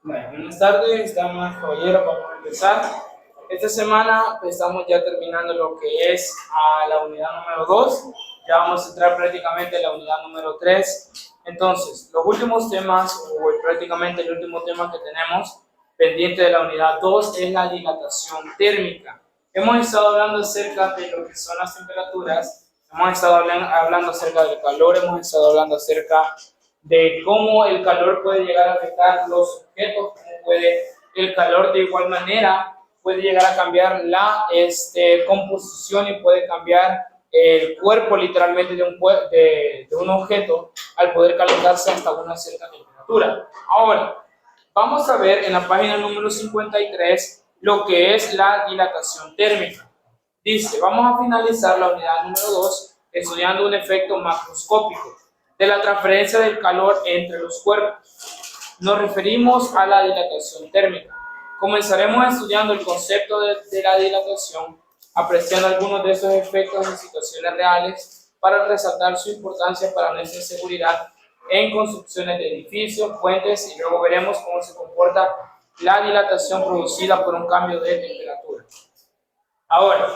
Bueno, buenas tardes, damas, caballeros, vamos a empezar. Esta semana estamos ya terminando lo que es la unidad número 2. Ya vamos a entrar prácticamente en la unidad número 3. Entonces, los últimos temas, o prácticamente el último tema que tenemos pendiente de la unidad 2 es la dilatación térmica. Hemos estado hablando acerca de lo que son las temperaturas, hemos estado hablando acerca del calor, hemos estado hablando acerca de cómo el calor puede llegar a afectar los objetos, cómo puede el calor de igual manera puede llegar a cambiar la composición y puede cambiar el cuerpo literalmente de un objeto al poder calentarse hasta una cierta temperatura. Ahora, vamos a ver en la página número 53 lo que es la dilatación térmica. Dice, vamos a finalizar la unidad número 2 estudiando un efecto macroscópico de la transferencia del calor entre los cuerpos. Nos referimos a la dilatación térmica. Comenzaremos estudiando el concepto de la dilatación, apreciando algunos de esos efectos en situaciones reales para resaltar su importancia para nuestra seguridad en construcciones de edificios, puentes, y luego veremos cómo se comporta la dilatación producida por un cambio de temperatura. Ahora,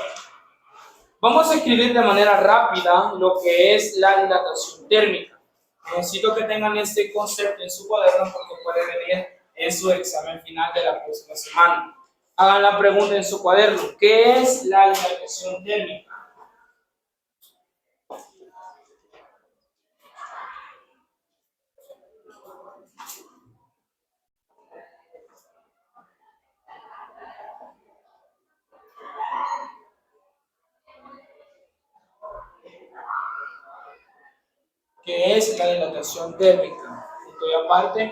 vamos a escribir de manera rápida lo que es la dilatación térmica. Necesito que tengan este concepto en su cuaderno porque puede venir en su examen final de la próxima semana. Hagan la pregunta en su cuaderno. ¿Qué es la dilatación térmica? ¿Qué es la dilatación térmica? Punto y aparte.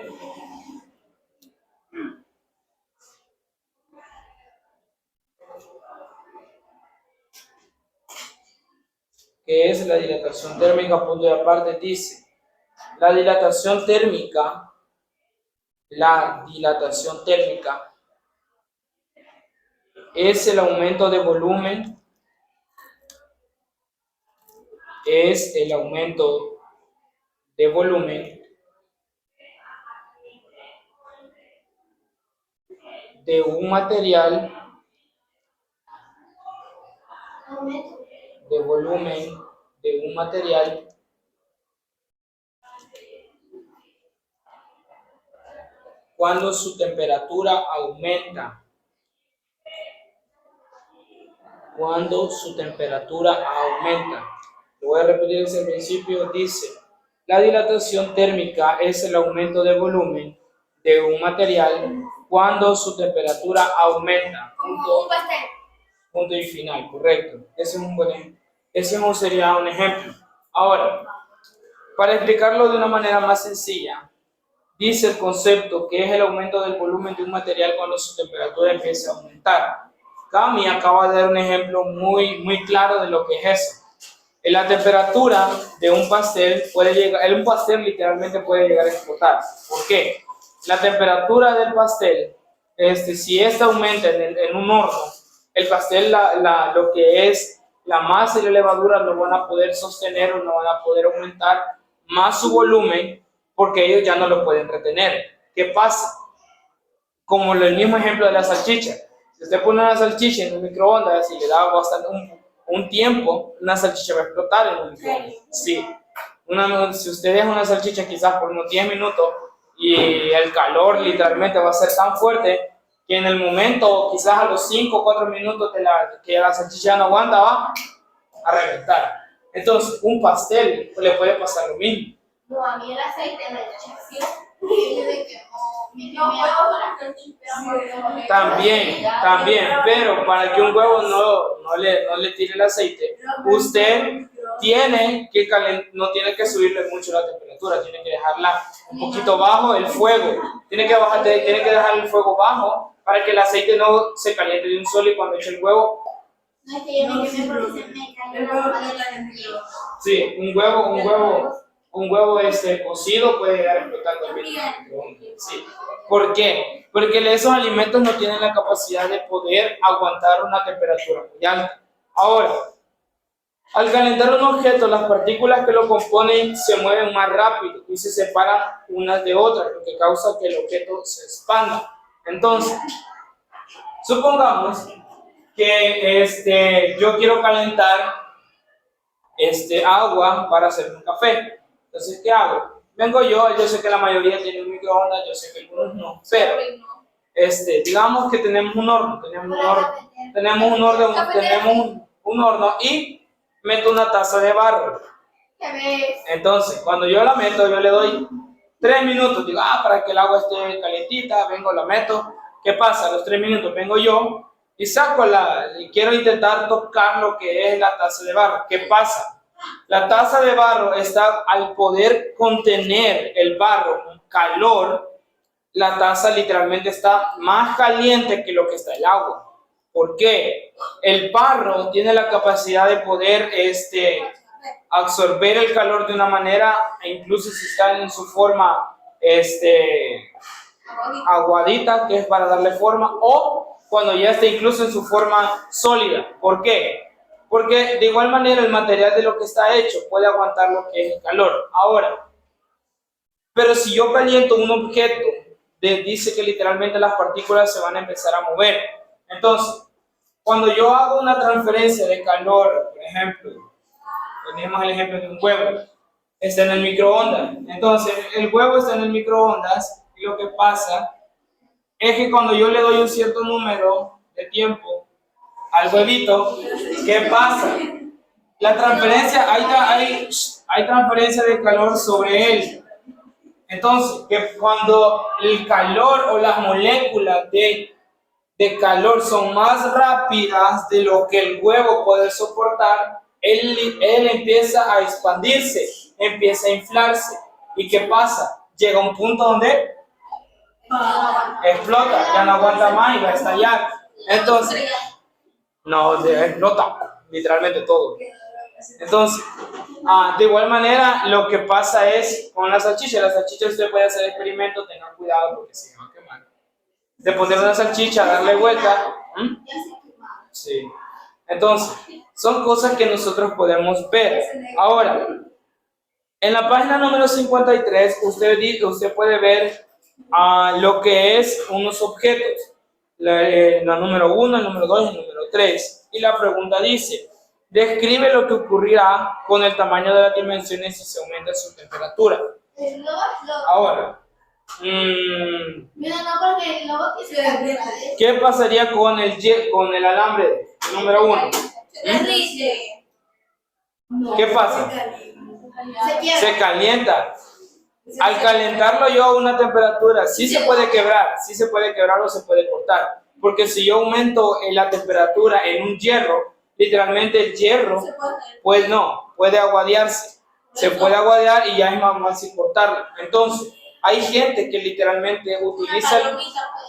¿Qué es la dilatación térmica? Punto y aparte dice, la dilatación térmica es el aumento de volumen, de un material, cuando su temperatura aumenta. Lo voy a repetir desde el principio, dice, la dilatación térmica es el aumento de volumen de un material cuando su temperatura aumenta. Punto y final, correcto. Ese sería un ejemplo. Ahora, para explicarlo de una manera más sencilla, dice el concepto que es el aumento del volumen de un material cuando su temperatura empieza a aumentar. Cami acaba de dar un ejemplo muy claro de lo que es eso. En la temperatura de un pastel un pastel literalmente puede llegar a explotar. ¿Por qué? La temperatura del pastel, si esta aumenta en un horno, el pastel, lo que es la masa y la levadura no van a poder sostener o no van a poder aumentar más su volumen porque ellos ya no lo pueden retener. ¿Qué pasa? Como el mismo ejemplo de la salchicha. Si usted pone una salchicha en un microondas y le da bastante un tiempo, una salchicha va a explotar en un microondas. Sí. Si usted deja una salchicha quizás por unos 10 minutos y el calor literalmente va a ser tan fuerte que en el momento, quizás a los 5 o 4 minutos que la salchicha no aguanta, va a reventar. Entonces, un pastel le puede pasar lo mismo. No, a mí el aceite me echación. También, pero para que un huevo no le tire el aceite, usted no tiene que subirle mucho la temperatura, tiene que dejarla un poquito bajo el fuego, tiene que dejar el fuego bajo para que el aceite no se caliente de un solo y cuando eche el huevo. Sí, un huevo cocido puede llegar a explotar también. Sí. ¿Por qué? Porque esos alimentos no tienen la capacidad de poder aguantar una temperatura muy alta. Ahora, Al calentar un objeto, las partículas que lo componen se mueven más rápido y se separan unas de otras, lo que causa que el objeto se expanda. Entonces, supongamos que yo quiero calentar agua para hacer un café. Entonces, ¿qué hago? Vengo yo sé que la mayoría tiene un microondas, yo sé que algunos no, pero digamos que tenemos un horno y meto una taza de barro. Entonces, cuando yo la meto, yo le doy 3 minutos, digo, para que el agua esté calientita, vengo, la meto. ¿Qué pasa? A los 3 minutos vengo yo y y quiero intentar tocar lo que es la taza de barro. ¿Qué pasa? La taza de barro está, al poder contener el barro con calor, la taza literalmente está más caliente que lo que está el agua. ¿Por qué? El barro tiene la capacidad de poder absorber el calor de una manera, e incluso si está en su forma aguadita, que es para darle forma, o cuando ya está incluso en su forma sólida. ¿Por qué? Porque de igual manera el material de lo que está hecho puede aguantar lo que es el calor. Ahora, pero si yo caliento un objeto, dice que literalmente las partículas se van a empezar a mover. Entonces, cuando yo hago una transferencia de calor, por ejemplo, tenemos el ejemplo de un huevo, está en el microondas. Entonces, el huevo está en el microondas y lo que pasa es que cuando yo le doy un cierto número de tiempo al huevito, ¿qué pasa? La transferencia, hay transferencia de calor sobre él. Entonces, que cuando el calor o las moléculas de calor son más rápidas de lo que el huevo puede soportar, él empieza a expandirse, empieza a inflarse. ¿Y qué pasa? Llega un punto donde explota, ya no aguanta más y va a estallar. Entonces, no, explota literalmente todo. Entonces, de igual manera, lo que pasa es con las salchichas usted puede hacer experimentos, tengan cuidado porque se van a quemar. De poner una salchicha, darle vuelta. Sí. Entonces, son cosas que nosotros podemos ver. Ahora, en la página número 53, usted puede ver lo que es unos objetos. La número 1, el número 2 y el número 3. Y la pregunta dice: describe lo que ocurrirá con el tamaño de las dimensiones si se aumenta su temperatura. Ahora, ¿qué pasaría con el alambre número 1? ¿Qué pasa? Se calienta. Al calentarlo yo a una temperatura, sí se puede quebrar o se puede cortar. Porque si yo aumento la temperatura en un hierro, literalmente el hierro, pues no, puede aguadearse. Se puede aguadear y ya es más fácil cortarlo. Entonces, hay gente que literalmente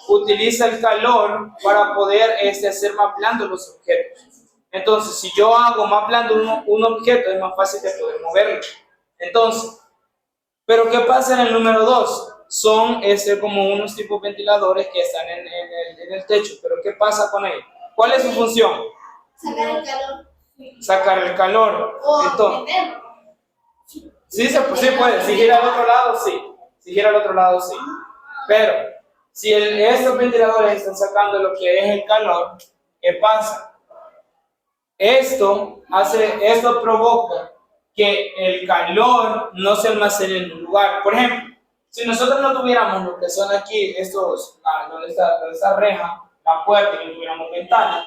utiliza el calor para poder hacer más blandos los objetos. Entonces, si yo hago más blando un objeto, es más fácil de poder moverlo. Entonces, pero ¿qué pasa en el número 2? Son como unos tipos ventiladores que están en el techo. Pero ¿qué pasa con ellos? ¿Cuál es su función? Sacar el calor. Entonces, sí puede. Si gira al otro lado, sí. Pero si estos ventiladores están sacando lo que es el calor, ¿qué pasa? Esto provoca que el calor no se almacene en un lugar. Por ejemplo, si nosotros no tuviéramos lo que son aquí donde está reja, la puerta, y no tuviéramos ventana,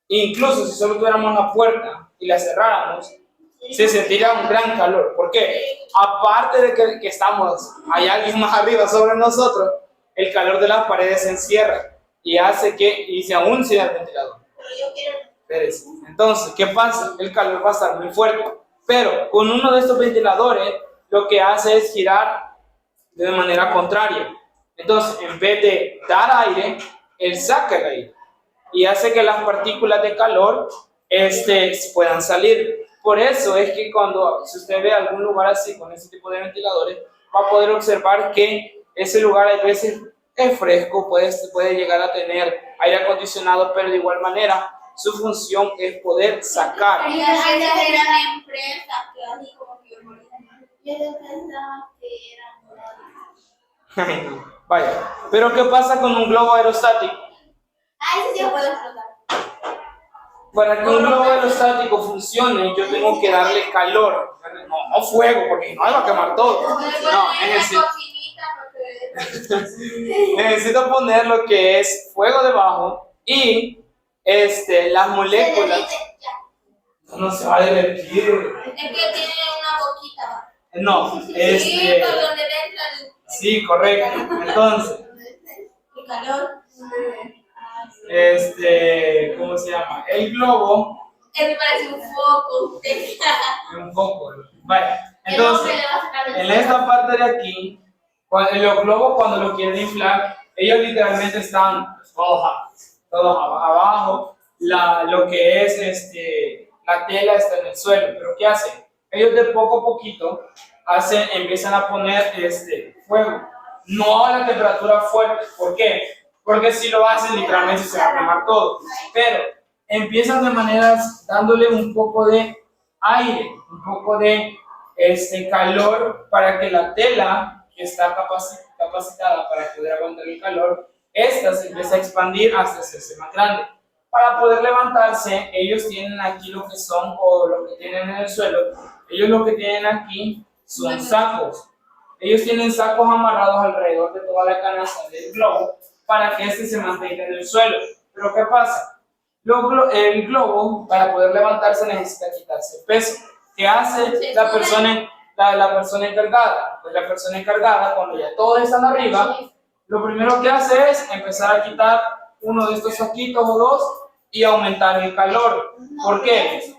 incluso si solo tuviéramos la puerta y la cerráramos, se sentiría un gran calor. ¿Por qué? Aparte de que hay alguien más arriba sobre nosotros, el calor de las paredes se encierra y hace y se aún sin el ventilador. Entonces, ¿qué pasa? El calor va a estar muy fuerte, pero con uno de estos ventiladores lo que hace es girar de manera contraria. Entonces, en vez de dar aire, él saca el aire y hace que las partículas de calor puedan salir. Por eso es que si usted ve algún lugar así con ese tipo de ventiladores, va a poder observar que ese lugar a veces es fresco, puede llegar a tener aire acondicionado, pero de igual manera su función es poder sacar. Y las aceites eran empresas que así como que yo pensaba que eran. Vaya, pero ¿qué pasa con un globo aerostático? Ah, ese sí lo puedo explotar. Para que un globo aerostático funcione, yo tengo que darle calor, no fuego, porque no va a quemar todo. No, necesito poner lo que es fuego debajo y las moléculas. No se va a derretir. Es que tiene una boquita. No, Sí, por donde le entra sí, correcto. Entonces, el calor. ¿cómo se llama? El globo. Me parece un foco. Un poco. Vaya. El hombre Entonces, le va a sacar el en foco. esta parte de aquí, los globos cuando lo quieren inflar, ellos literalmente están todos abajo. Lo que es la tela está en el suelo. Pero ¿qué hacen? Ellos de poco a poquito empiezan a poner fuego. No a la temperatura fuerte. ¿Por qué? Porque si lo hacen, literalmente se va a quemar todo. Pero empiezan de maneras dándole un poco de aire, un poco de calor para que la tela que está capacitada para poder aguantar el calor, esta se empieza a expandir hasta hacerse más grande. Para poder levantarse, ellos tienen aquí lo que son, o lo que tienen en el suelo, ellos lo que tienen aquí son sacos. Ellos tienen sacos amarrados alrededor de toda la canasta del globo para que se mantenga en el suelo. Pero ¿qué pasa? El globo, para poder levantarse, necesita quitarse el peso. ¿Qué hace la persona encargada? Pues la persona encargada, cuando ya todos están arriba, lo primero que hace es empezar a quitar uno de estos saquitos o dos y aumentar el calor. ¿Por qué?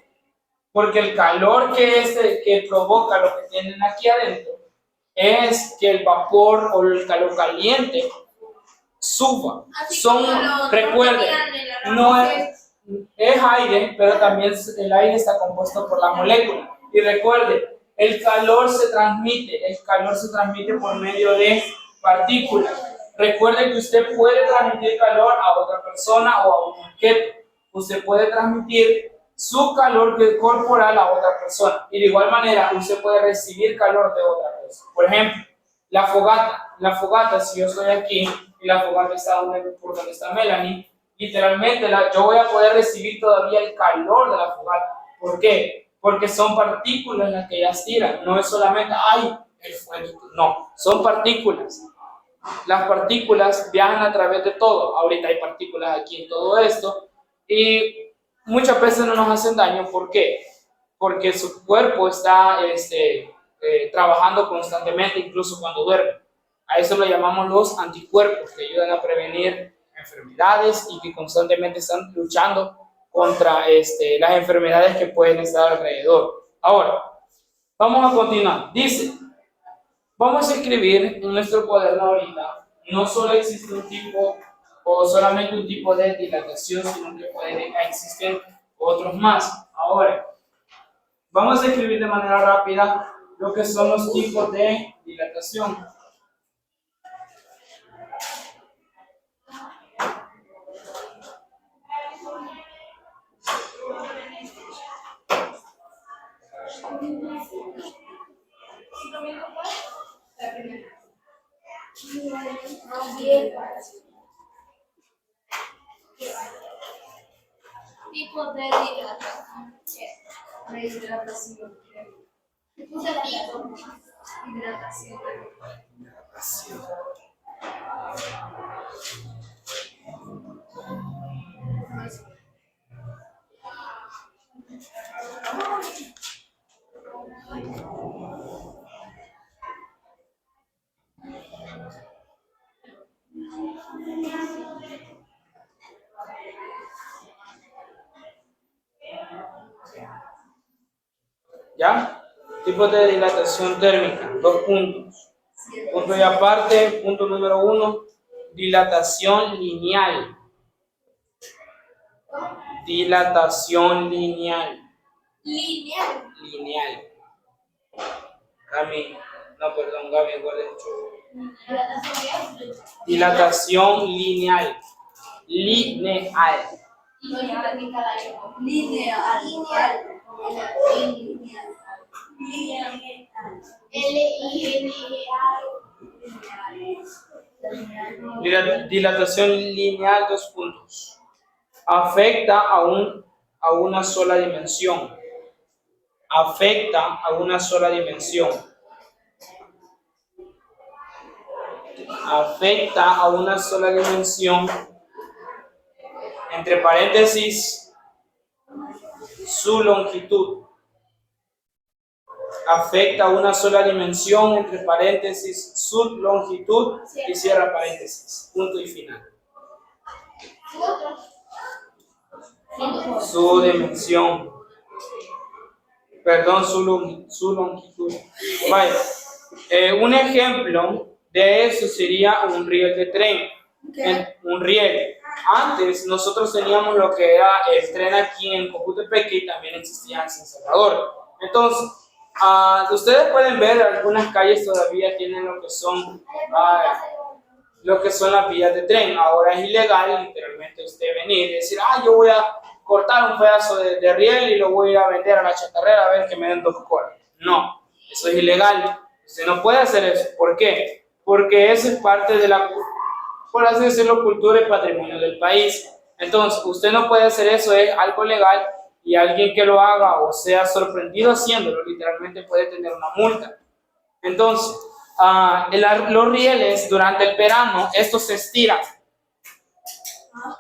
Porque el calor que provoca lo que tienen aquí adentro es que el vapor o el calor caliente suba. Recuerden, no es aire, pero también el aire está compuesto por la molécula. Y recuerden, el calor se transmite por medio de partículas. Recuerde que usted puede transmitir calor a otra persona o a un objeto. Usted puede transmitir su calor corporal a otra persona. Y de igual manera, usted puede recibir calor de otra persona. Por ejemplo, la fogata, si yo estoy aquí y la fogata está por donde está Melanie, literalmente yo voy a poder recibir todavía el calor de la fogata. ¿Por qué? Porque son partículas las que ellas tiran. No es solamente, el fuego. No, son partículas. Las partículas viajan a través de todo. Ahorita hay partículas aquí en todo esto y muchas veces no nos hacen daño. ¿Por qué? Porque su cuerpo está trabajando constantemente, incluso cuando duerme. A eso lo llamamos los anticuerpos, que ayudan a prevenir enfermedades y que constantemente están luchando contra las enfermedades que pueden estar alrededor. Ahora, vamos a continuar. Dice, vamos a escribir en nuestro cuaderno ahorita, no solo existe un tipo o solamente un tipo de dilatación, sino que existen otros más. Ahora, vamos a escribir de manera rápida lo que son los tipos de dilatación. Tipo de hidratación. Hidratación. ¿Ya? Tipos de dilatación térmica, 2 puntos. Punto y aparte, punto número 1, dilatación lineal. Dilatación lineal. Lineal. Gaby, guarde mucho. Dilatación lineal. Lineal. No, ya ni cada año. Lineal. Dilatación lineal, dos puntos. Afecta a una sola dimensión. Afecta a una sola dimensión. Afecta a una sola dimensión. Entre paréntesis, su longitud. Afecta a una sola dimensión, entre paréntesis, su longitud y cierra paréntesis. Punto y final. Su dimensión. Perdón, su longitud. Vaya. Un ejemplo de eso sería un riel de tren. Un riel. Antes nosotros teníamos lo que era el tren aquí en Cojutepeque y también existía en San Salvador. Entonces, ustedes pueden ver algunas calles todavía tienen lo que son las vías de tren. Ahora es ilegal literalmente usted venir y decir, yo voy a cortar un pedazo de riel y lo voy a ir a vender a la chatarrera a ver que me den 2 colas. No, eso es ilegal. Usted no puede hacer eso. ¿Por qué? Porque eso es parte de la, por así decirlo, cultura y patrimonio del país. Entonces, usted no puede hacer eso, es algo legal y alguien que lo haga o sea sorprendido haciéndolo, literalmente puede tener una multa. Entonces, los rieles durante el verano, estos se estiran.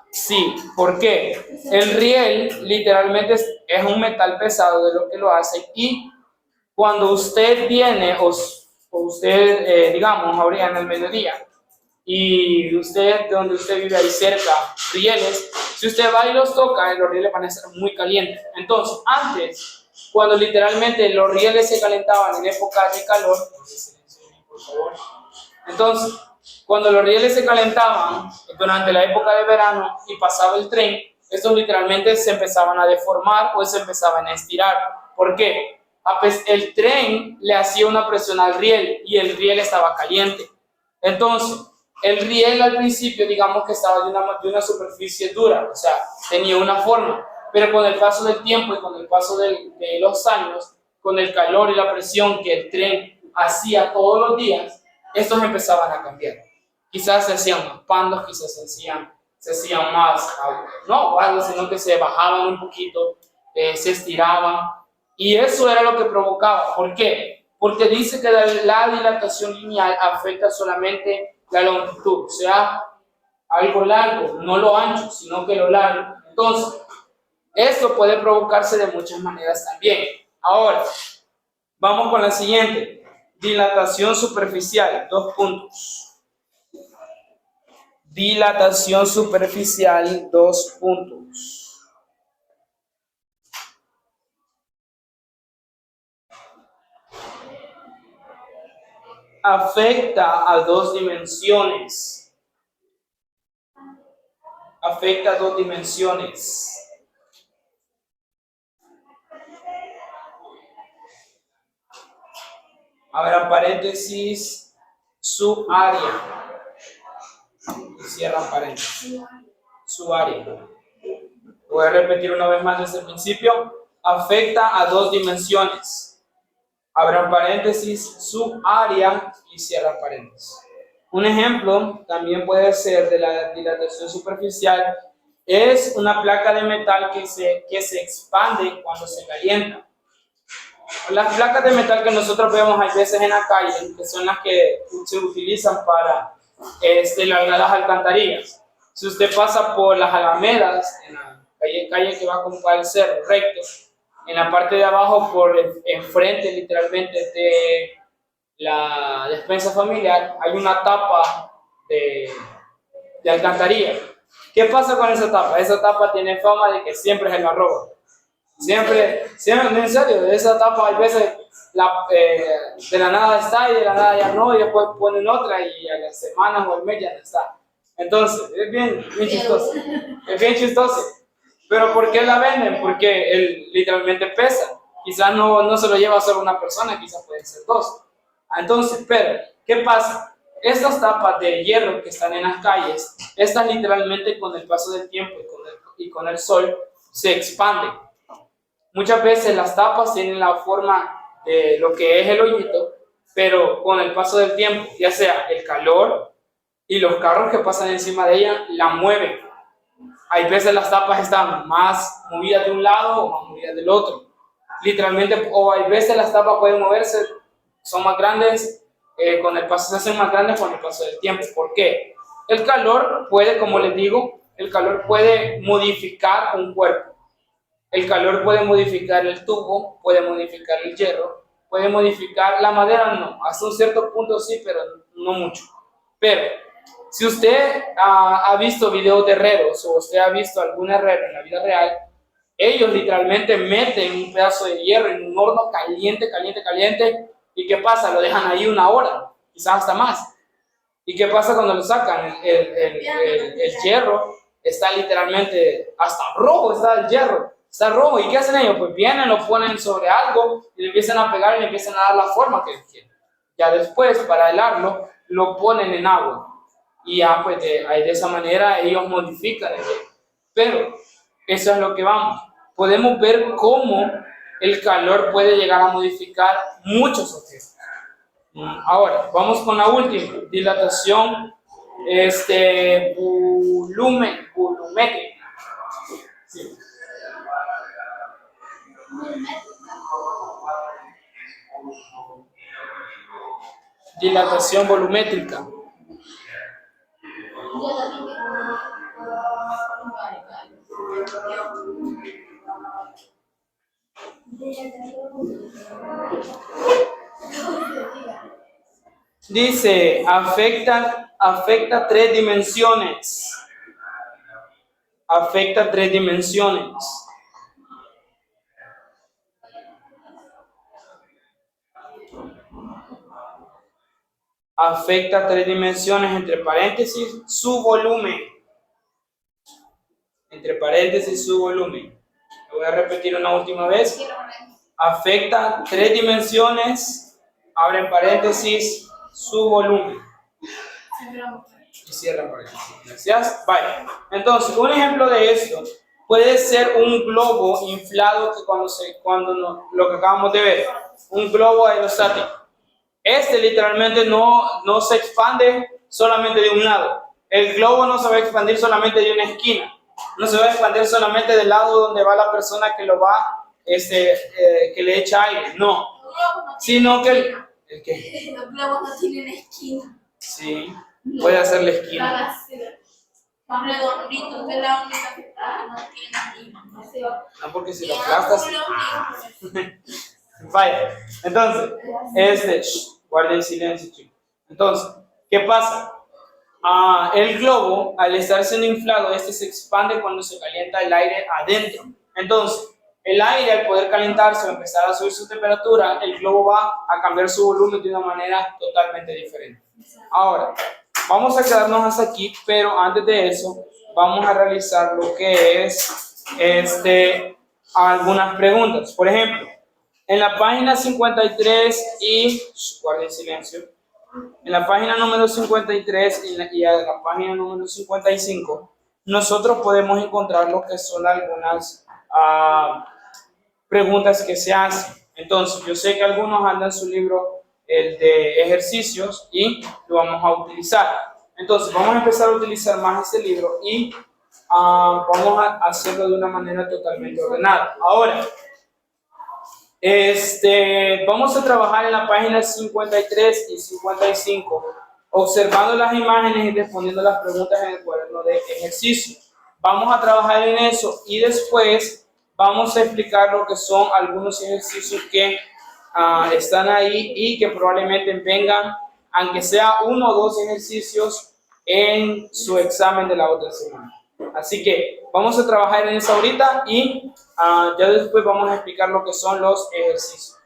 Sí, ¿por qué? El riel literalmente es un metal pesado de lo que lo hace y cuando usted viene o usted, digamos, ahorita en el mediodía y usted, donde usted vive ahí cerca, rieles, si usted va y los toca, los rieles van a estar muy calientes. Entonces, antes, cuando literalmente los rieles se calentaban en época de calor, por favor, entonces, cuando los rieles se calentaban durante la época de verano y pasaba el tren, estos literalmente se empezaban a deformar o se empezaban a estirar. ¿Por qué? El tren le hacía una presión al riel y el riel estaba caliente. Entonces, el riel al principio, digamos que estaba de una superficie dura, o sea, tenía una forma, pero con el paso del tiempo y con el paso de los años, con el calor y la presión que el tren hacía todos los días, estos empezaban a cambiar. Quizás se hacían más pandos, quizás se hacían más, no guardos, sino que se bajaban un poquito, se estiraban, y eso era lo que provocaba. ¿Por qué? Porque dice que la dilatación lineal afecta solamente la longitud, o sea, algo largo, no lo ancho, sino que lo largo. Entonces, esto puede provocarse de muchas maneras también. Ahora, vamos con la siguiente. Dilatación superficial, 2 puntos. Dilatación superficial, 2 puntos. Afecta a 2 dimensiones. Afecta a 2 dimensiones. Abran paréntesis, su área. Y cierran paréntesis. Su área. Voy a repetir una vez más desde el principio. Afecta a 2 dimensiones. Abran paréntesis, su área y cierran paréntesis. Un ejemplo también puede ser de la dilatación superficial. Es una placa de metal que se expande cuando se calienta. Las placas de metal que nosotros vemos a veces en la calle, que son las que se utilizan para largar las alcantarillas. Si usted pasa por las Alamedas, en la calle que va como para el cerro, recto, en la parte de abajo, por enfrente literalmente de la despensa familiar, hay una tapa de alcantarilla. ¿Qué pasa con esa tapa? Esa tapa tiene fama de que siempre se la roban. Siempre, en serio, esa tapa hay veces de la nada está y de la nada ya no, y después ponen otra y a las semanas o al mes ya no está. Entonces, es bien chistoso. Es bien chistoso. ¿Pero por qué la venden? Porque él literalmente pesa. Quizás no se lo lleva solo una persona, quizás pueden ser 2. Entonces, pero, ¿qué pasa? Estas tapas de hierro que están en las calles, estas literalmente con el paso del tiempo y y con el sol se expande. Muchas veces las tapas tienen la forma de lo que es el hoyito, pero con el paso del tiempo, ya sea el calor y los carros que pasan encima de ella, la mueven. Hay veces las tapas están más movidas de un lado o más movidas del otro. Literalmente, o hay veces las tapas pueden moverse, son más grandes, con el paso se hacen más grandes con el paso del tiempo. ¿Por qué? El calor puede, como les digo, el calor puede modificar un cuerpo. El calor puede modificar el tubo, puede modificar el hierro, puede modificar la madera, no, hasta un cierto punto sí, pero no mucho. Pero si usted ha visto videos de herreros o usted ha visto algún herrero en la vida real, ellos literalmente meten un pedazo de hierro en un horno caliente, ¿y qué pasa? Lo dejan ahí 1 hora, quizás hasta más. ¿Y qué pasa cuando lo sacan? El hierro está literalmente hasta rojo, está el hierro. Está rojo. ¿Y qué hacen ellos? Pues vienen, lo ponen sobre algo y le empiezan a pegar y le empiezan a dar la forma que quieren. Ya después, para helarlo, lo ponen en agua. Y ya, pues, de esa manera ellos modifican el hielo. Pero, eso es lo que vamos. Podemos ver cómo el calor puede llegar a modificar muchos objetos. Ahora, vamos con la última. Dilatación volumétrica. Sí. Dilatación volumétrica. Dice, afecta 3 dimensiones. Afecta 3 dimensiones. Afecta 3 dimensiones, entre paréntesis, su volumen. Entre paréntesis, su volumen. Lo voy a repetir una última vez. Afecta 3 dimensiones, abre en paréntesis, su volumen. Y cierra paréntesis. Gracias. Vale. Entonces, un ejemplo de esto puede ser un globo inflado que lo que acabamos de ver, un globo aerostático. Este literalmente no se expande solamente de un lado. El globo no se va a expandir solamente de una esquina. No se va a expandir solamente del lado donde va la persona que lo va, que le echa aire. No. Sino que los globos no tienen esquina. Sí, puede hacer la esquina. Son redonditos de la única que no tienen esquina. No, porque si lo aplastas. Vaya, entonces, guarden silencio, chicos. Entonces, ¿qué pasa? El globo, al estar siendo inflado, se expande cuando se calienta el aire adentro. Entonces, el aire, al poder calentarse o empezar a subir su temperatura, el globo va a cambiar su volumen de una manera totalmente diferente. Ahora, vamos a quedarnos hasta aquí, pero antes de eso, vamos a realizar lo que es algunas preguntas. Por ejemplo, en la página 53 y... guarden silencio. En la página número 53 y en la página número 55, nosotros podemos encontrar lo que son algunas preguntas que se hacen. Entonces, yo sé que algunos andan en su libro, el de ejercicios, y lo vamos a utilizar. Entonces, vamos a empezar a utilizar más este libro y vamos a hacerlo de una manera totalmente ordenada. Ahora, vamos a trabajar en la página 53 y 55, observando las imágenes y respondiendo las preguntas en el cuaderno de ejercicio. Vamos a trabajar en eso y después vamos a explicar lo que son algunos ejercicios que están ahí y que probablemente vengan, aunque sea 1 o 2 ejercicios, en su examen de la otra semana. Así que vamos a trabajar en eso ahorita y ya después vamos a explicar lo que son los ejercicios.